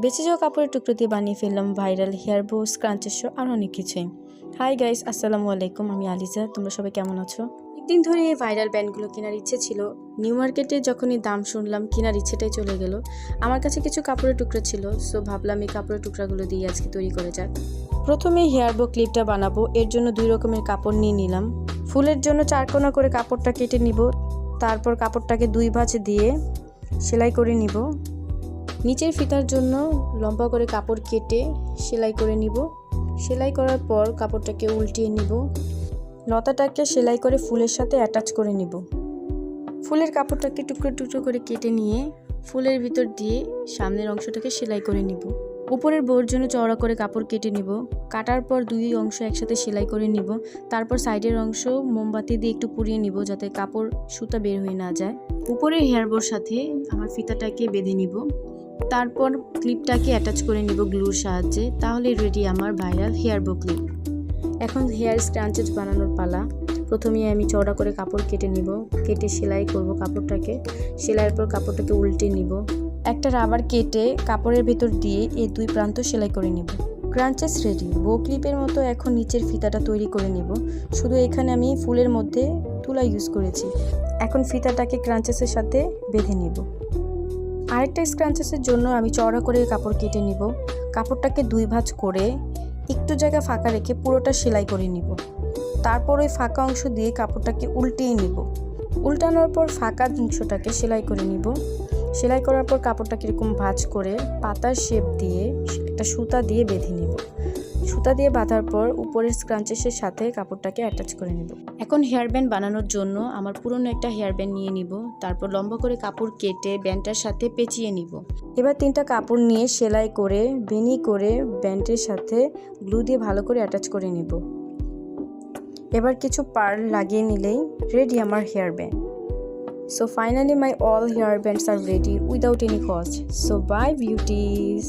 বেঁচে যাওয়া কাপড়ের টুকরো দিয়ে বানিয়ে ফেললাম ভাইরাল হেয়ার বো, স্ক্রাঞ্চের শো আর অনেক কিছুই। হাই গাইস, আসসালামু আলাইকুম। আমি আলিজা। তোমরা সবাই কেমন আছো? অনেকদিন ধরে এই ভাইরাল ব্যান্ডগুলো কেনার ইচ্ছে ছিল। নিউ মার্কেটে যখনই দাম শুনলাম কেনার ইচ্ছেটাই চলে গেল। আমার কাছে কিছু কাপড়ের টুকরো ছিল, সো ভাবলাম এই কাপড়ের টুকরাগুলো দিয়ে আজকে তৈরি করে যাক। প্রথমে হেয়ার বো ক্লিপটা বানাবো। এর জন্য 2 রকমের কাপড় নিয়ে নিলাম। ফুলের জন্য 4 কোনা করে কাপড়টা কেটে নিব। তারপর কাপড়টাকে 2 ভাঁজ দিয়ে সেলাই করে নিব। নিচের ফিতার জন্য লম্বা করে কাপড় কেটে সেলাই করে নিব। সেলাই করার পর কাপড়টাকে উল্টিয়ে নিব। লতাটাকে সেলাই করে ফুলের সাথে অ্যাটাচ করে নিব। ফুলের কাপড়টাকে টুকরো টুকরো করে কেটে নিয়ে ফুলের ভিতর দিয়ে সামনের অংশটাকে সেলাই করে নিব। উপরের বোর জন্য চওড়া করে কাপড় কেটে নিব। কাটার পর 2 অংশ একসাথে সেলাই করে নিব। তারপর সাইডের অংশ মোমবাতি দিয়ে একটু পুড়িয়ে নিব যাতে কাপড় সুতা বের হয়ে না যায়। উপরের হেয়ার বোর সাথে আমার ফিতাটাকে বেঁধে নিব। তারপর ক্লিপটাকে অ্যাটাচ করে নিব গ্লুর সাহায্যে। তাহলে রেডি আমার ভাইরাল হেয়ার বো ক্লিপ। এখন হেয়ার স্ক্রাঞ্চেস বানানোর পালা। প্রথমে আমি চওড়া করে কাপড় কেটে নিব। কেটে সেলাই করব কাপড়টাকে। সেলাইয়ের পর কাপড়টাকে উল্টে নিব। একটা রাবার কেটে কাপড়ের ভেতর দিয়ে এই 2 প্রান্ত সেলাই করে নিব। Crunches ready. বো ক্লিপের মতো এখন নিচের ফিতাটা তৈরি করে নিব। শুধু এখানে আমি ফুলের মধ্যে তুলা ইউজ করেছি। এখন ফিতাটাকে ক্রাঞ্চেসের সাথে বেঁধে নিব। আরেকটা স্ক্রাঞ্চেসের জন্য আমি চওড়া করে কাপড় কেটে নিব। কাপড়টাকে 2 ভাঁজ করে একটু জায়গা ফাঁকা রেখে পুরোটা সেলাই করে নিব। তারপর ওই ফাঁকা অংশ দিয়ে কাপড়টাকে উল্টিয়ে নিব। উল্টানোর পর ফাঁকা অংশটাকে সেলাই করে নিব। সেলাই করার পর কাপড়টাকে এরকম ভাঁজ করে পাতার শেপ দিয়ে একটা সুতা দিয়ে বেঁধে নিব। সুতা দিয়ে বাঁধার পর উপরের স্ক্রাঞ্চেসের সাথে কাপড়টাকে অ্যাটাচ করে নিব। এখন হেয়ার ব্যান্ড বানানোর জন্য আমার পুরনো একটা হেয়ার ব্যান্ড নিয়ে নিব। তারপর লম্বা করে কাপড় কেটে ব্যান্ডটার সাথে পেঁচিয়ে নিব। এবার 3টা কাপড় নিয়ে সেলাই করে বেনি করে ব্যান্ডের সাথে গ্লু দিয়ে ভালো করে অ্যাটাচ করে নিব। এবার কিছু পার্ল লাগিয়ে নিলেই রেডি আমার hair band. So finally my all hair bands are ready without any cost. So bye beauties.